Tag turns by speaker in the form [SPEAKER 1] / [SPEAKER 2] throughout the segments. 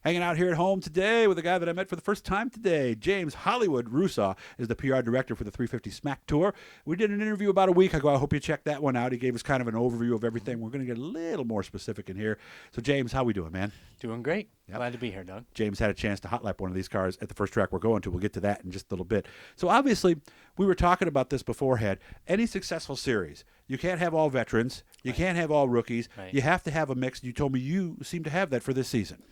[SPEAKER 1] Hanging out here at home today with a guy that I met for the first time today. James Hollywood Rusaw is the PR director for the 350 SMAC Tour. We did an interview about a week ago. I hope you checked that one out. He gave us kind of an overview of everything. We're going to get a little more specific in here. So, James, how we doing, man?
[SPEAKER 2] Doing great.
[SPEAKER 1] Yep.
[SPEAKER 2] Glad to be here, Doug.
[SPEAKER 1] James had a chance to hot lap one of these cars at the first track we're going to. We'll get to that in just a little bit. So, obviously, we were talking about this beforehand. Any successful series, you can't have all veterans. You can't have all rookies.
[SPEAKER 2] Right.
[SPEAKER 1] You have to have a mix. You told me you seem to have that for this season.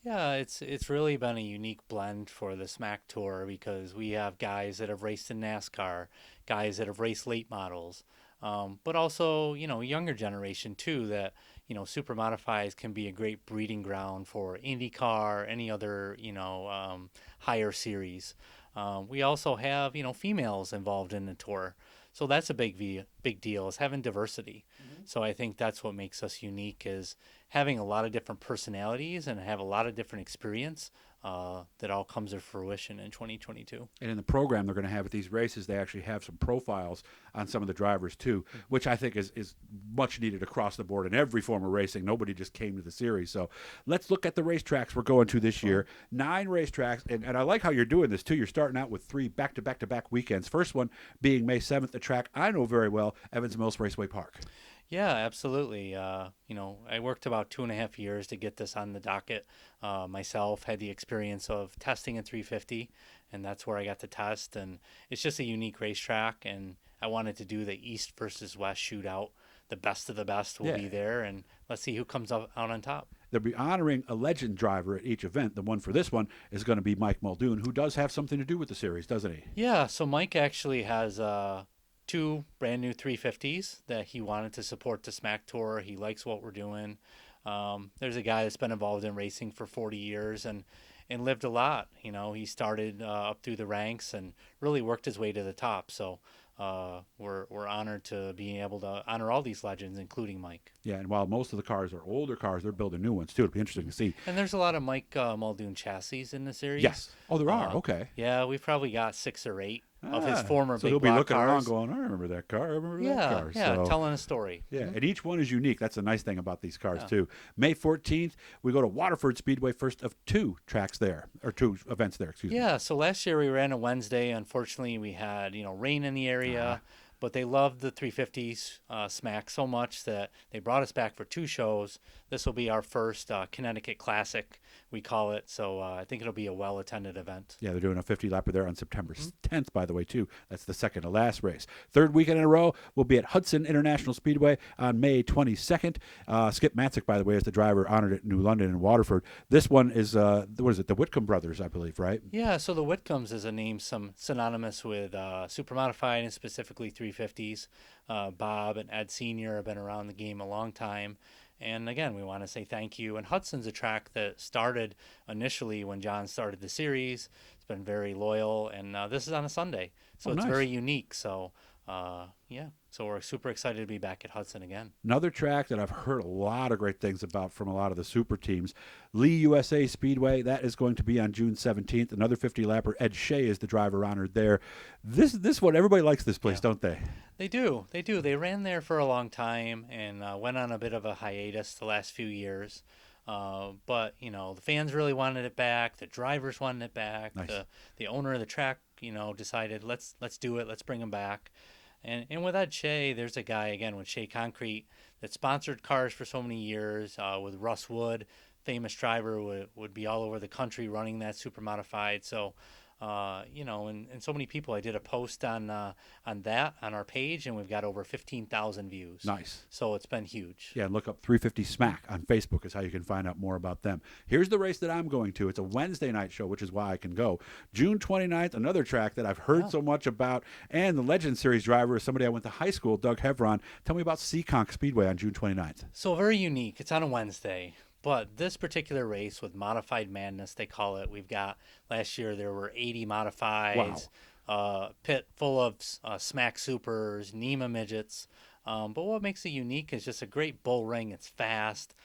[SPEAKER 2] Yeah, it's really been a unique blend for the SMAC Tour because we have guys that have raced in NASCAR, guys that have raced late models, but also, younger generation too that, super modifieds can be a great breeding ground for IndyCar, any other, higher series. We also have, females involved in the tour. So that's a big deal is having diversity. So I think that's what makes us unique is having a lot of different personalities and have a lot of different experience that all comes to fruition in 2022.
[SPEAKER 1] And in the program they're going to have at these races, they actually have some profiles on some of the drivers too, which I think is much needed across the board in every form of racing. Nobody just came to the series. So let's look at the racetracks we're going to this year. 9 racetracks, and I like how you're doing this too. You're starting out with 3 back-to-back weekends. First one being May 7th, a track I know very well, Evans Mills Raceway Park.
[SPEAKER 2] Yeah, absolutely. I worked about 2.5 years to get this on the docket. Myself had the experience of testing at 350, and that's where I got to test. And it's just a unique racetrack, and I wanted to do the East versus West shootout. The best of the best will be there, and let's see who comes out on top.
[SPEAKER 1] They'll be honoring a legend driver at each event. The one for this one is going to be Mike Muldoon, who does have something to do with the series, doesn't he?
[SPEAKER 2] Yeah, so Mike actually has 2 brand new 350s that he wanted to support the SMAC Tour. He likes what we're doing. There's a guy that's been involved in racing for 40 years and lived a lot. He started up through the ranks and really worked his way to the top. So we're honored to be able to honor all these legends, including Mike.
[SPEAKER 1] Yeah, and while most of the cars are older cars, they're building new ones too. It'll be interesting to see.
[SPEAKER 2] And there's a lot of Mike Muldoon chassis in the series.
[SPEAKER 1] Yes. Oh, there are. Okay.
[SPEAKER 2] Yeah, we've probably got 6 or 8 of his former
[SPEAKER 1] so
[SPEAKER 2] big
[SPEAKER 1] he'll be
[SPEAKER 2] block
[SPEAKER 1] looking
[SPEAKER 2] cars.
[SPEAKER 1] around going, I remember that car. I remember that car.
[SPEAKER 2] Yeah,
[SPEAKER 1] So,
[SPEAKER 2] telling a story.
[SPEAKER 1] yeah, and each one is unique. That's the nice thing about these cars too. May 14th, we go to Waterford Speedway, first of 2 tracks there, or 2 events there, excuse me.
[SPEAKER 2] Yeah, so last year we ran a Wednesday. Unfortunately, we had, rain in the area. But they loved the 350s SMAC so much that they brought us back for 2 shows. This will be our first Connecticut Classic, we call it. So I think it'll be a well-attended event.
[SPEAKER 1] Yeah, they're doing a 50-lapper there on September 10th, by the way, too. That's the second to last race. Third weekend in a row, we'll be at Hudson International Speedway on May 22nd. Skip Matzik, by the way, is the driver honored at New London and Waterford. This one is, what is it, the Whitcomb brothers, I believe, right?
[SPEAKER 2] Yeah, so the Whitcombs is a name synonymous with Supermodified and specifically 350s. Bob and Ed Sr. have been around the game a long time. And again, we want to say thank you. And Hudson's a track that started initially when John started the series. It's been very loyal. And this is on a Sunday. So it's
[SPEAKER 1] nice.
[SPEAKER 2] very unique. So, so we're super excited to be back at Hudson again.
[SPEAKER 1] Another track that I've heard a lot of great things about from a lot of the super teams, Lee USA Speedway. That is going to be on June 17th. Another 50-lapper. Ed Shea is the driver honored there. This one, everybody likes this place, don't they?
[SPEAKER 2] They do. They ran there for a long time and went on a bit of a hiatus the last few years. But, the fans really wanted it back. The drivers wanted it back.
[SPEAKER 1] Nice.
[SPEAKER 2] The owner of the track, decided let's do it. Let's bring them back. And with Ed Shea, there's a guy, again, with Shea Concrete that sponsored cars for so many years. With Russ Wood, famous driver, would be all over the country running that super modified. So, and so many people. I did a post on our page, and we've got over 15,000 views.
[SPEAKER 1] Nice.
[SPEAKER 2] So it's been huge.
[SPEAKER 1] Yeah, and look up 350 SMAC on Facebook is how you can find out more about them. Here's the race that I'm going to. It's a Wednesday night show, which is why I can go. June 29th, another track that I've heard so much about, and the Legend Series driver is somebody I went to high school, Doug Hevron. Tell me about Seekonk Speedway on June 29th.
[SPEAKER 2] So very unique. It's on a Wednesday. But this particular race with Modified Madness, they call it, we've got, last year there were 80 modifieds, pit full of SMAC Supers, NEMA midgets. But what makes it unique is just a great bull ring. It's fast.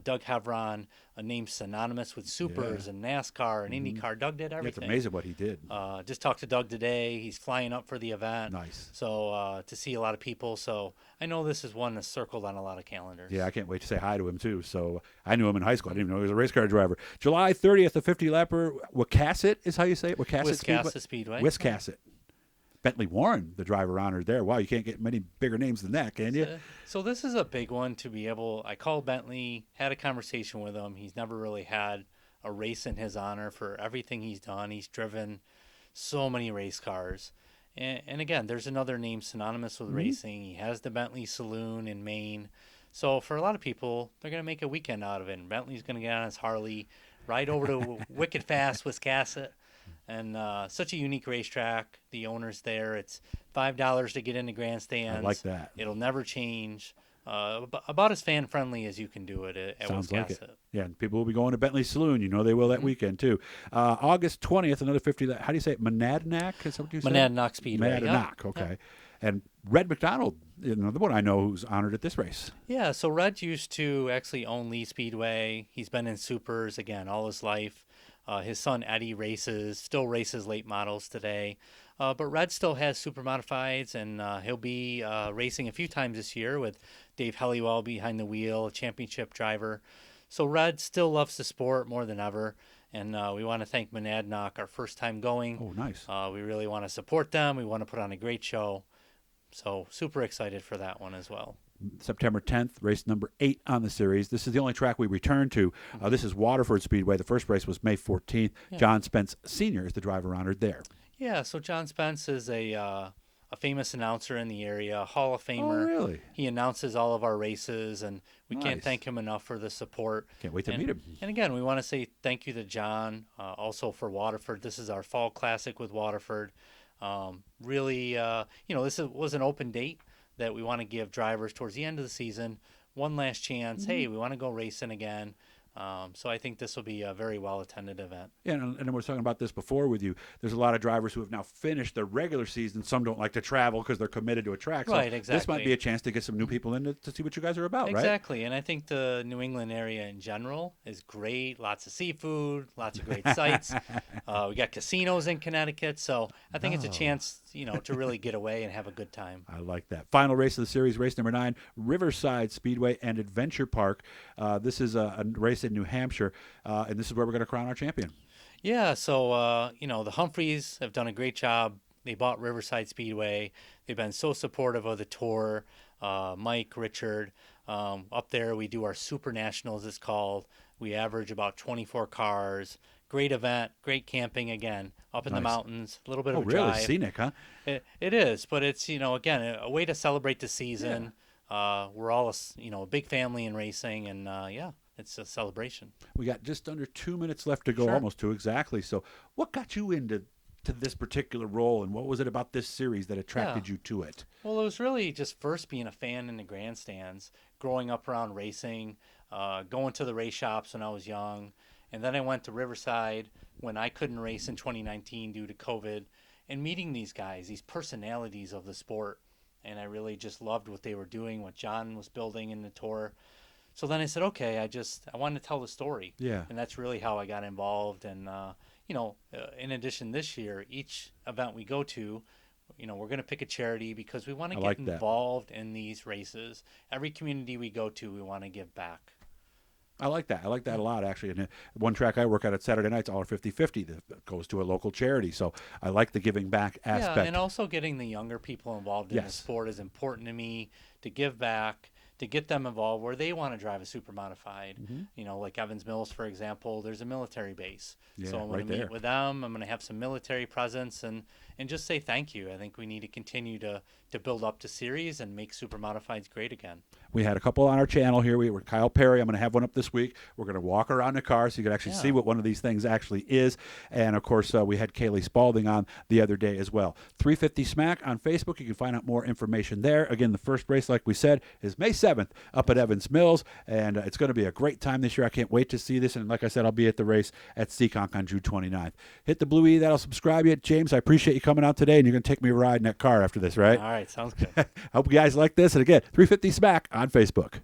[SPEAKER 2] Doug Hevron, a name synonymous with supers and NASCAR and IndyCar. Doug did
[SPEAKER 1] Yeah, it's
[SPEAKER 2] everything.
[SPEAKER 1] amazing what he did.
[SPEAKER 2] Just talked to Doug today. He's flying up for the event.
[SPEAKER 1] Nice.
[SPEAKER 2] So to see a lot of people. So I know this is one that's circled on a lot of calendars.
[SPEAKER 1] Yeah, I can't wait to say hi to him, too. So I knew him in high school. I didn't even know he was a race car driver. July 30th, the 50 lapper, Wiscasset is how you say it?
[SPEAKER 2] Wiscasset Speedway.
[SPEAKER 1] Wiscasset. Bentley Warren, the driver honored there. Wow, you can't get many bigger names than that, can you?
[SPEAKER 2] So this is a big one to be able. I called Bentley, had a conversation with him. He's never really had a race in his honor for everything he's done. He's driven so many race cars. And again, there's another name synonymous with racing. He has the Bentley Saloon in Maine. So for a lot of people, they're going to make a weekend out of it. And Bentley's going to get on his Harley, ride over to Wicked Fast, Wiscasset. And such a unique racetrack. The owner's there. It's $5 to get into grandstands.
[SPEAKER 1] I like that.
[SPEAKER 2] It'll never change. About as fan friendly as you can do it at
[SPEAKER 1] Sounds
[SPEAKER 2] Wiscasset.
[SPEAKER 1] like it. Yeah, and people will be going to Bentley Saloon. You know they will that weekend, too. August 20th, another 50. How do you say it? Monadnock? Is that what you said?
[SPEAKER 2] Monadnock Speedway.
[SPEAKER 1] Monadnock, okay. And Red McDonald, another one I know who's honored at this race.
[SPEAKER 2] Yeah, so Red used to actually own Lee Speedway. He's been in supers, again, all his life. His son Eddie still races late models today. But Red still has super modifieds, and he'll be racing a few times this year with Dave Helliwell behind the wheel, a championship driver. So Red still loves the sport more than ever, and we want to thank Monadnock, our first time going.
[SPEAKER 1] Oh, nice.
[SPEAKER 2] We really want to support them. We want to put on a great show. So super excited for that one as well.
[SPEAKER 1] September 10th, race number 8 on the series. This is the only track we return to. This is Waterford Speedway. The first race was May 14th. Yeah. John Spence Sr. is the driver honored there.
[SPEAKER 2] Yeah, so John Spence is a famous announcer in the area, a Hall of Famer.
[SPEAKER 1] Oh, really?
[SPEAKER 2] He announces all of our races, and we can't thank him enough for the support.
[SPEAKER 1] Can't wait to meet him.
[SPEAKER 2] And again, we want to say thank you to John, also for Waterford. This is our fall classic with Waterford. Really, this was an open date that we want to give drivers towards the end of the season one last chance. Hey, we want to go racing again. So I think this will be a very well-attended event.
[SPEAKER 1] Yeah, and we were talking about this before with you. There's a lot of drivers who have now finished their regular season. Some don't like to travel because they're committed to a track. So
[SPEAKER 2] right, exactly.
[SPEAKER 1] This might be a chance to get some new people in to see what you guys are about, right?
[SPEAKER 2] Exactly, and I think the New England area in general is great. Lots of seafood, lots of great sites. We got casinos in Connecticut, so I think it's a chance, to really get away and have a good time.
[SPEAKER 1] I like that. Final race of the series, race number 9, Riverside Speedway and Adventure Park. This is a race in New Hampshire, and this is where we're going to crown our champion.
[SPEAKER 2] Yeah, so, the Humphreys have done a great job. They bought Riverside Speedway. They've been so supportive of the tour. Mike, Richard, up there we do our Super Nationals, it's called. We average about 24 cars. Great event, great camping again, up in the mountains, a little bit of a drive.
[SPEAKER 1] Oh, really? Scenic, huh?
[SPEAKER 2] It is, but it's, again, a way to celebrate the season. Yeah. We're all, a big family in racing, and, it's a celebration.
[SPEAKER 1] We got just under 2 minutes left to go, almost 2 exactly. So what got you into this particular role, and what was it about this series that attracted you to it?
[SPEAKER 2] Well, it was really just first being a fan in the grandstands, growing up around racing, going to the race shops when I was young. And then I went to Riverside when I couldn't race in 2019 due to COVID, and meeting these guys, these personalities of the sport. And I really just loved what they were doing, what John was building in the tour. So then I said, okay, I wanted to tell the story. Yeah. And that's really how I got involved. And, in addition, this year, each event we go to, we're going to pick a charity because we want to get involved in these races. Every community we go to, we want to give back.
[SPEAKER 1] I like that. I like that a lot, actually. And one track I work at Saturday nights, all 50-50 that goes to a local charity. So I like the giving back aspect.
[SPEAKER 2] Yeah, and also getting the younger people involved in the sport is important to me, to give back, to get them involved where they want to drive a super modified. Like Evans Mills, for example, there's a military base. So I'm going to meet with them. I'm going to have some military presence and just say thank you. I think we need to continue to build up the series and make super modifieds great again.
[SPEAKER 1] We had a couple on our channel here. We were Kyle Perry. I'm going to have one up this week. We're going to walk around the car so you can actually see what one of these things actually is. And, of course, we had Kaylee Spalding on the other day as well. 350 SMAC on Facebook. You can find out more information there. Again, the first race, like we said, is May 7th up at Evans Mills. And it's going to be a great time this year. I can't wait to see this. And like I said, I'll be at the race at Seekonk on June 29th. Hit the blue E. That'll subscribe you. James, I appreciate you coming out today. And you're going to take me a ride in that car after this, right?
[SPEAKER 2] All right. Sounds good.
[SPEAKER 1] I hope you guys like this. And again, 350 SMAC on Facebook.